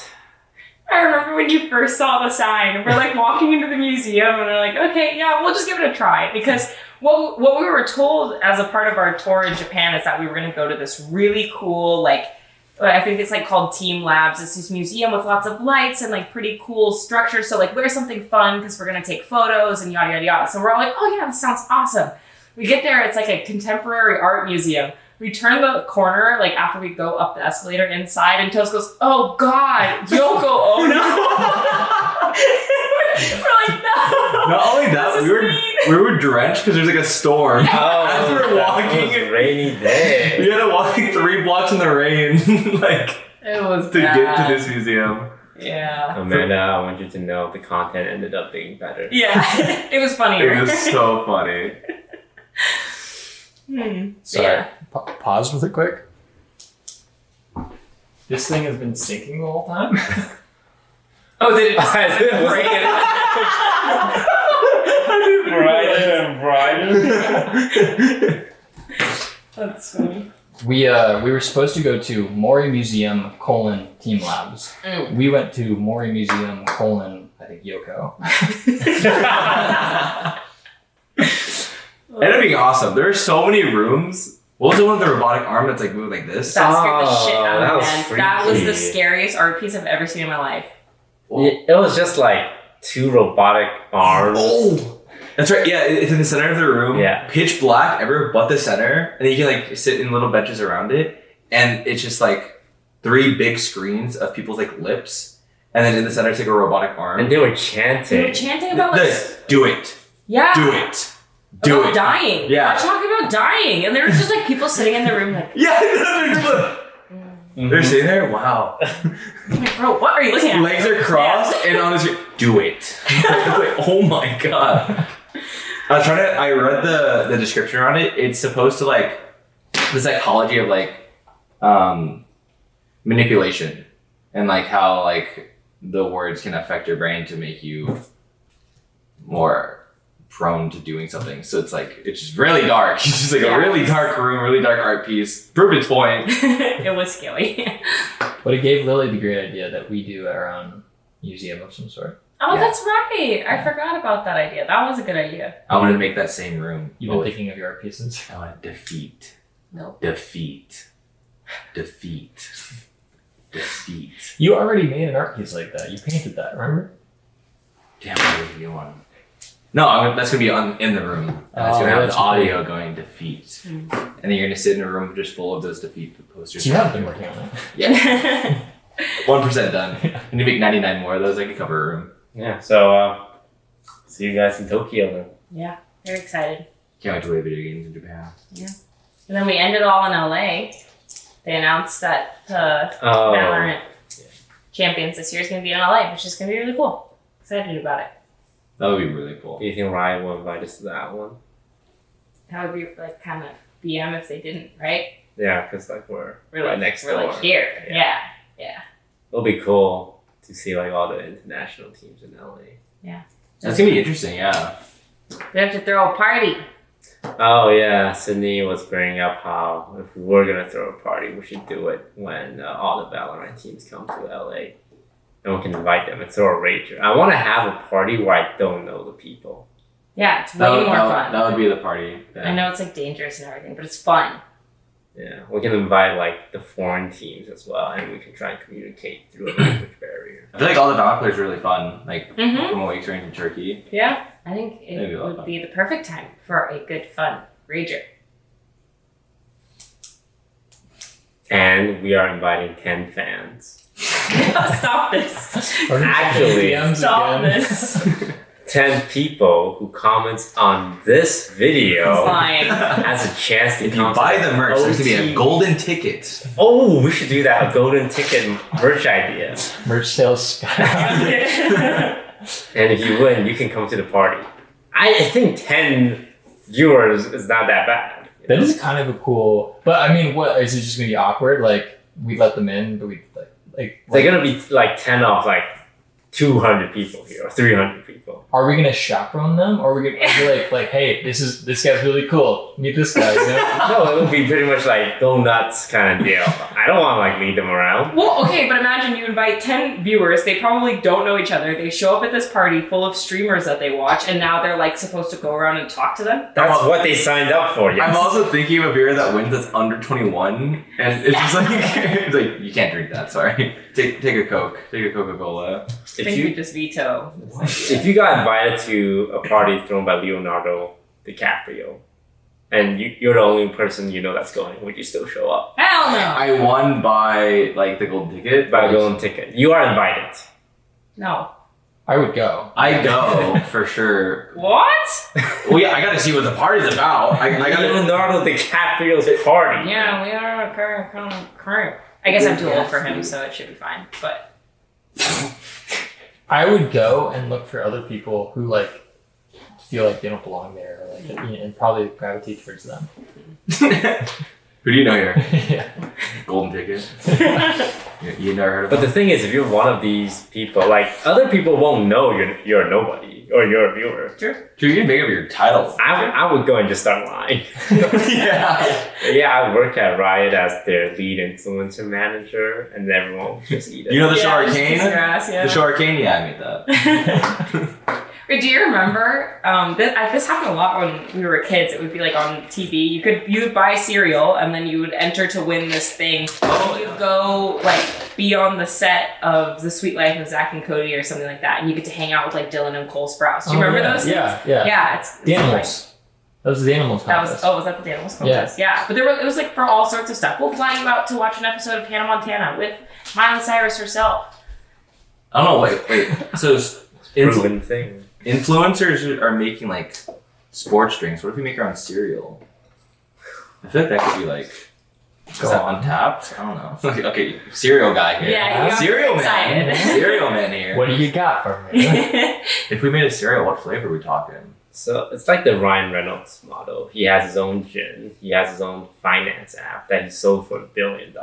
I remember when you first saw the sign. We're like walking into the museum and we're like, okay, yeah, we'll just give it a try. Because what we were told as a part of our tour in Japan is that we were going to go to this really cool, like, I think it's like called Team Labs. It's this museum with lots of lights and like pretty cool structure. So like wear something fun because we're going to take photos and yada, yada, yada. So we're all like, oh yeah, this sounds awesome. We get there, it's like a contemporary art museum. We turn the corner, like after we go up the escalator inside, and Toast goes, oh God, Yoko Ono. We're like, no. Not only that, we were drenched because there's like a storm. As we were walking, It was a rainy day. we had to walk like 3 blocks in the rain, like It was to bad. get to this museum. Yeah. Amanda, I want you to know the content ended up being better. Yeah. It was funnier. It was so funny. Sorry. Yeah. Pause really quick. This thing has been sinking the whole time. Oh, did it I didn't break it? Brighter. That's funny. We were supposed to go to Mori Museum : Team Labs. We went to Mori Museum : I think Yoko. Ended up being awesome. There are so many rooms. What was the one with the robotic arm that's like moving like this? That scared the shit out that of was me. That was the freaky. scariest art piece I've ever seen in my life. It was just like 2 robotic arms. Oh, that's right. Yeah, it's in the center of the room. Yeah. Pitch black everywhere but the center, and then you can like sit in little benches around it, and it's just like 3 big screens of people's like lips, and then in the center it's like a robotic arm. And they were chanting. They were chanting about like, Do it. yeah, Do it. Do about it. dying. Yeah. We're talking about dying, and there was just like people sitting in the room like, Yeah, they're sitting there. Wow. I'm like, bro, what are you looking at? Legs are crossed, and on this, do it. It's like, oh my god. I read the description around it. It's supposed to like the psychology of like manipulation and like how like the words can affect your brain to make you more prone to doing something. So it's like it's just really dark. It's just like a really dark room, really dark art piece. Proved its point. It was scary. But it gave Lily the great idea that we do our own museum of some sort. Oh, Yeah. that's right. I forgot about that idea. That was a good idea. I wanted to make that same room. You've been thinking of your art pieces. I want to defeat. Nope. Defeat. You already made an art piece like that. You painted that, remember? Damn, I need a new one. No, that's gonna be in the room. And it's Oh, gonna have that's the audio going defeat, and then you're gonna sit in a room just full of those defeat posters. So you have been working on it. Yeah, 1% done. I need to make 99 more of those. I could cover a room. Yeah, so see you guys in Tokyo then. Yeah, very excited. Can't wait to play video games in Japan. And then we ended all in LA. They announced that Oh, VALORANT Champions this year is going to be in LA, which is going to be really cool. Excited about it. That would be really cool. do you think Ryan will invite us to that one? That would be like kind of BM if they didn't, right? Yeah, because like we're We're right like, next we're door. like here. Yeah. Yeah. It'll be cool to see like all the international teams in LA. That's gonna be interesting. Yeah. We have to throw a party. Oh yeah, Sydney was bringing up how if we were gonna throw a party, we should do it when all the Valorant teams come to LA, and we can invite them and throw a rager. I want to have a party where I don't know the people. Yeah, it's way more fun. That would be the party. I know it's like dangerous and everything, but it's fun. Yeah, we can invite like the foreign teams as well, and we can try and communicate through a language barrier. I feel like all the Valorant players are really fun. Like Mhm. from what we experienced in Turkey. Yeah, I think it Maybe a lot of would fun. be the perfect time for a good fun rager. And we are inviting 10 fans. Stop this. Actually, DMs Stop again. this. 10 people who comments on this video Fine. has a chance to If you come buy to the merch, there's gonna be OT. a golden ticket. Oh, we should do that. A golden ticket merch idea. Merch sales skyrocket. And if you win, you can come to the party. I think 10 viewers is not that bad. you That know? is kind of a cool. But I mean, what is it just gonna be awkward? Like we let them in, but we like. They're gonna be like 10 of like 200 people here or 300 people. Are we gonna chaperone them, or are we gonna be like, hey, this guy's really cool. Meet this guy. You know? No, it would be pretty much like go nuts kind of deal. I don't want to like lead them around. Well, okay, but imagine you invite 10 viewers. They probably don't know each other. They show up at this party full of streamers that they watch, and now they're like supposed to go around and talk to them. That's what they signed up for. Yes. I'm also thinking of a beer that wins that's under 21, and it's just like it's like you can't drink that. Sorry, take a Coke, take a Coca-Cola. I if think we just veto. if you got invited to a party thrown by Leonardo DiCaprio, and you're the only person you know that's going, would you still show up? Hell no. I won by like the golden ticket. Buy a golden ticket. You are invited. No. I would go. I go for sure. What? Well, yeah, I gotta see what the party's about. I gotta. Leonardo DiCaprio's party. Yeah, we are current. I guess I'm too old for him, so it should be fine. But I would go and look for other people who like feel like they don't belong there, or like, and probably gravitate towards them. Who do you know here? Yeah. Golden ticket. You never heard of But them? the thing is, if you're one of these people, like other people won't know you're a nobody or you're a viewer. Sure, you can make up your title. I would go and just start lying. Yeah. Yeah, I work at Riot as their lead influencer manager, and everyone would just eat it. You know the show just Arcane? kiss grass, yeah. The show Arcane? Yeah, I made that. Wait, do you remember? This happened a lot when we were kids. It would be like on TV. You would buy cereal and then you would enter to win this thing. Oh, You'd go like be on the set of The Sweet Life of Zach and Cody or something like that, and you get to hang out with like Dylan and Cole Sprouse. Do you remember those things? Yeah. Yeah, it's The like- animals. That was the animals That was contest. was that the Animals contest? Yeah, but it was like for all sorts of stuff. We'll fly you out to watch an episode of Hannah Montana with Miley Cyrus herself. I don't know. Wait. So proven thing. influencers are making like sports drinks. What if we make our own cereal? I feel like that could be like. Is Go that on. untapped? I don't know. Okay, cereal guy here. Yeah, you got cereal me man. excited. Cereal man here. What do you got for me? If we made a cereal, what flavor are we talking? So it's like the Ryan Reynolds model. He has his own gin. He has his own finance app that he sold for $1 billion.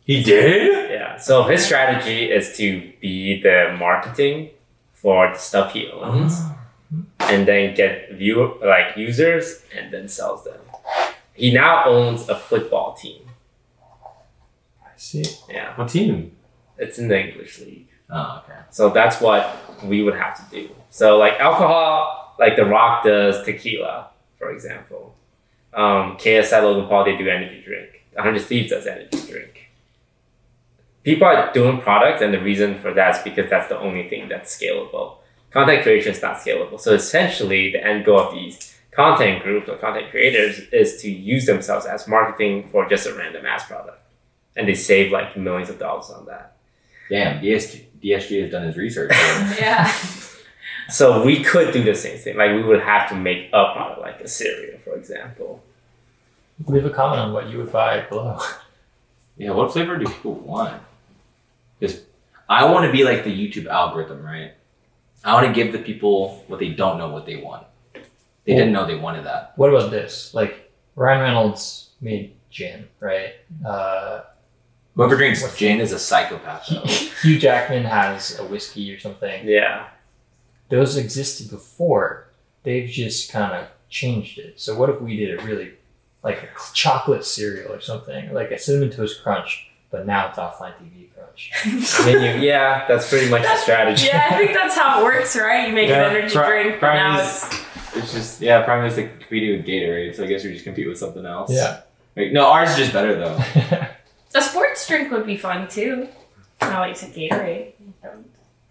He did? Yeah. So his strategy is to be the marketing for the stuff he owns, and then get users, and then sells them. He now owns a football team. I see. Yeah, What team? it's in the English league. Oh, okay. So that's what we would have to do. So like alcohol, like The Rock does tequila, for example. KSI Logan Paul, they do energy drink. 100 Thieves does energy drink. People are doing products, and the reason for that is because that's the only thing that's scalable. Content creation is not scalable. So essentially, the end goal of these content groups or content creators is to use themselves as marketing for just a random ass product. And they save like millions of dollars on that. Damn, DSG has done his research. Yeah. So we could do the same thing. Like we would have to make a product like a cereal, for example. Leave a comment on what you would buy below. Yeah, what flavor do people want? Because I want to be like the YouTube algorithm, right? I want to give the people what they don't know what they want. They didn't know they wanted that. What about this? Like Ryan Reynolds made gin, right? Whoever drinks gin is a psychopath, though. Hugh Jackman has a whiskey or something. Yeah. Those existed before. They've just kind of changed it. So what if we did it really like a chocolate cereal or something, like a cinnamon toast crunch, but now it's offline TV crunch. Yeah, that's pretty much the strategy. Yeah, I think that's how it works, right? You make an energy drink, but now It's just Prime is like competing with Gatorade, so I guess we just compete with something else. Yeah. Like, no, ours is just better though. a sports drink would be fun too. Not like you said Gatorade.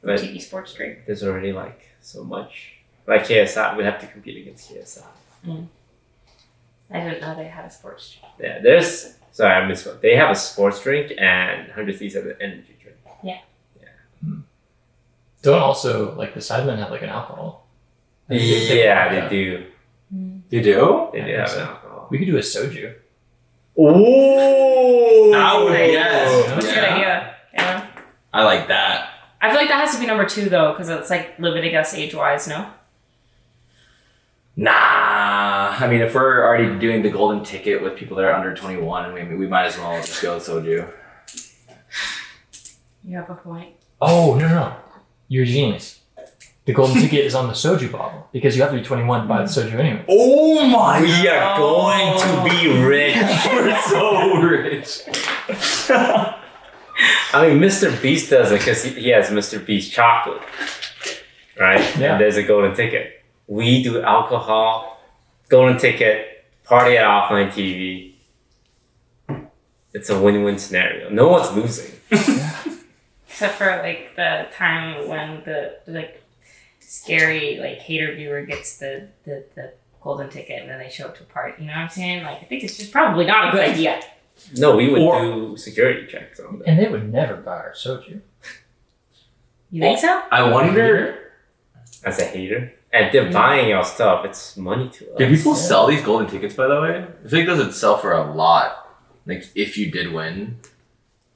But TV sports drink. there's already like so much. Like KSI, we have to compete against KSI. I didn't know they had a sports drink. Yeah, there's. Sorry, I misspoke. They have a sports drink and 100 Thieves have an energy drink. Don't also like the Sidemen have like an alcohol. Yeah, they do. You do? They do I have think an so. alcohol. We could do a soju. Ooh! I would Nice. guess. That's a good idea. Yeah. I like that. I feel like that has to be number 2 though, because it's like limiting us age-wise, no? Nah. I mean, if we're already doing the golden ticket with people that are under 21, we might as well just go with soju. You have a point. Oh no. You're a genius. The golden ticket is on the soju bottle because you have to be 21 to buy the soju anyway. Oh my We are going to be rich. We're so rich. I mean, Mr. Beast does it because he has Mr. Beast chocolate, right? Yeah. And there's a golden ticket. We do alcohol, golden ticket, party at offline TV. It's a win-win scenario. No one's losing. Except for like the time when the like scary like hater viewer gets the golden ticket and then they show up to a party. You know what I'm saying? Like I think it's just probably not a good idea. No, we would do security checks on them. And they would never buy our soju. You think so? I wonder, As a hater. And they're buying our stuff. It's money to us. do people sell these golden tickets, by the way? I think those would sell for a lot. Like, if you did win,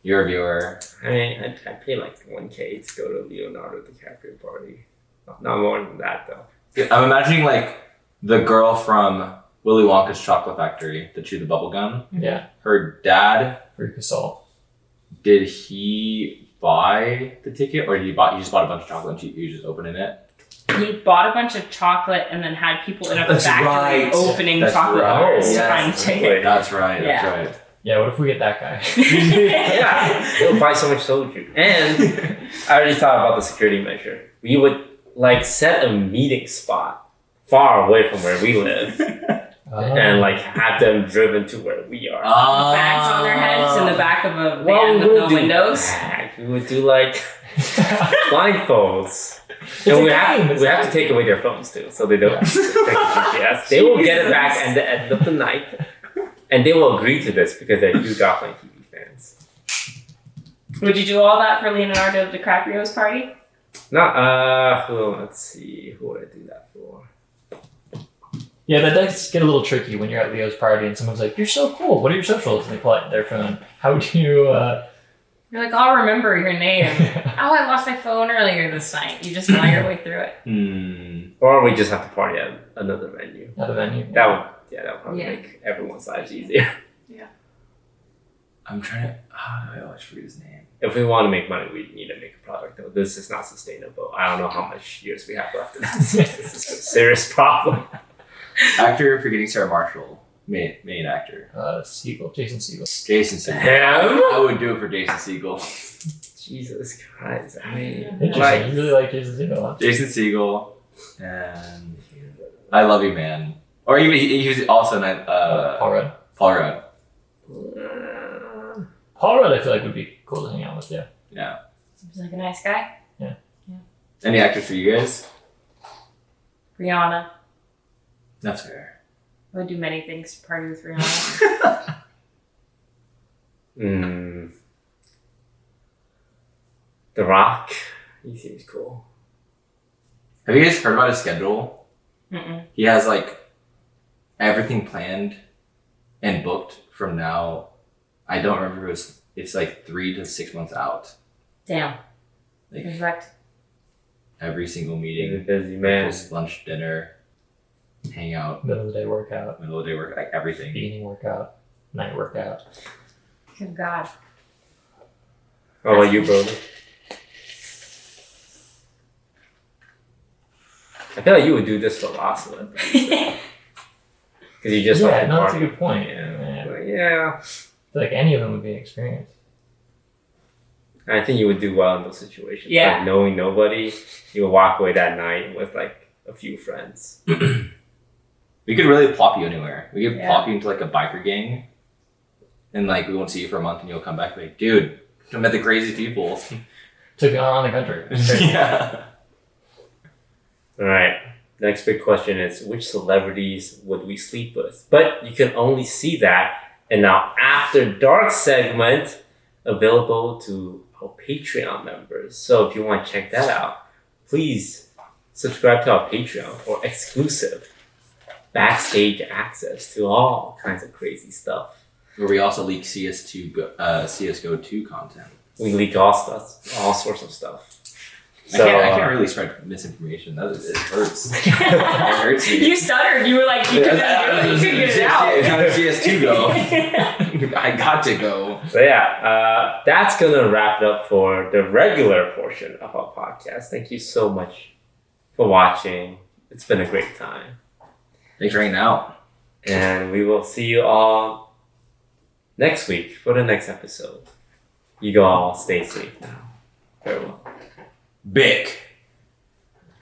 you're a viewer. I mean, I'd pay like 1K to go to Leonardo DiCaprio party. Not more than that, though. I'm imagining, like, the girl from Willy Wonka's Chocolate Factory that chewed the bubble gum. Yeah. Her dad, Freak assault. did he buy the ticket, or he just bought a bunch of chocolate and he was just opening it? He bought a bunch of chocolate and then had people in a That's factory right. opening That's chocolate right. bars to Yes. find tickets. That's right. Yeah. That's right. Yeah, what if we get that guy? Yeah, they'll buy so much soju. And I already thought about the security measure. We would like set a meeting spot far away from where we live and like have them driven to where we are. Bags on their heads in the back of a van with no windows. We would do like blindfolds. And we have to take away their phones too, so they don't. Yes, they will get it back at the end of the night, and they will agree to this because they're huge offline TV fans. Would you do all that for Leonardo DiCaprio's party? Let's see, who would I do that for? Yeah, that does get a little tricky when you're at Leo's party and someone's like, "You're so cool. What are your socials?" And they pull out their phone. How would you? You're like, I'll remember your name. Oh, I lost my phone earlier this night. You just lie your way through it. Or we just have to party at another venue. At a venue. That would probably make everyone's lives easier. I'm trying to. I always forget his name. If we want to make money, we need to make a product though. This is not sustainable. I don't know how much years we have left in this. This is a serious problem. Actor for getting Sarah Marshall. Main actor. Siegel. Jason Siegel. Jason Segel. Him? I would do it for Jason Segel. Jesus Christ. I mean, Interesting. like, You really like Jason Siegel, huh? Jason Segel. And I Love You, Man. Or even he was also in Paul Rudd. Paul Rudd. Paul Rudd, I feel like would be cool to hang out with. Yeah. Yeah. Seems like a nice guy. Any actors for you guys? Rihanna. That's fair. I would do many things to party with Rihanna. The Rock. He seems cool. Have you guys heard about his schedule? Mm-mm. He has like everything planned and booked from now. I don't remember if it's like 3 to 6 months out. Damn. Like Respect. every single He's a meeting, busy man. breakfast, lunch, dinner, hang out, Middle of the day workout. middle of the day work, like everything. Beginning workout. Night workout. Good God. How about you, brother? I feel like you would do this for Lhasa. because you just yeah, like to no, that's a party. good point. Yeah. Yeah. But yeah, I feel like any of them would be an experience. I think you would do well in those situations. Yeah. Like knowing nobody, you would walk away that night with like a few friends. We could really plop you anywhere. We could Yeah. plop you into like a biker gang, and like we won't see you for a month, and you'll come back and be like, dude, I met the crazy people. Took me around the country. It's great. Yeah. All right. Next big question is which celebrities would we sleep with? But you can only see that in our After Dark segment available to our Patreon members. So if you want to check that out, please subscribe to our Patreon for exclusive backstage access to all kinds of crazy stuff. Where we also leak CSGO 2 content. We leak all sorts of stuff. I can't really spread misinformation. It hurts. It hurts me. You stuttered. You were like, you couldn't get it out. How did CS2 go? I got to go. So yeah, that's gonna wrap it up for the regular portion of our podcast. Thank you so much for watching. It's been a great time. Thanks for hanging out. And we will see you all next week for the next episode. You go all stay safe now. Farewell. Bic.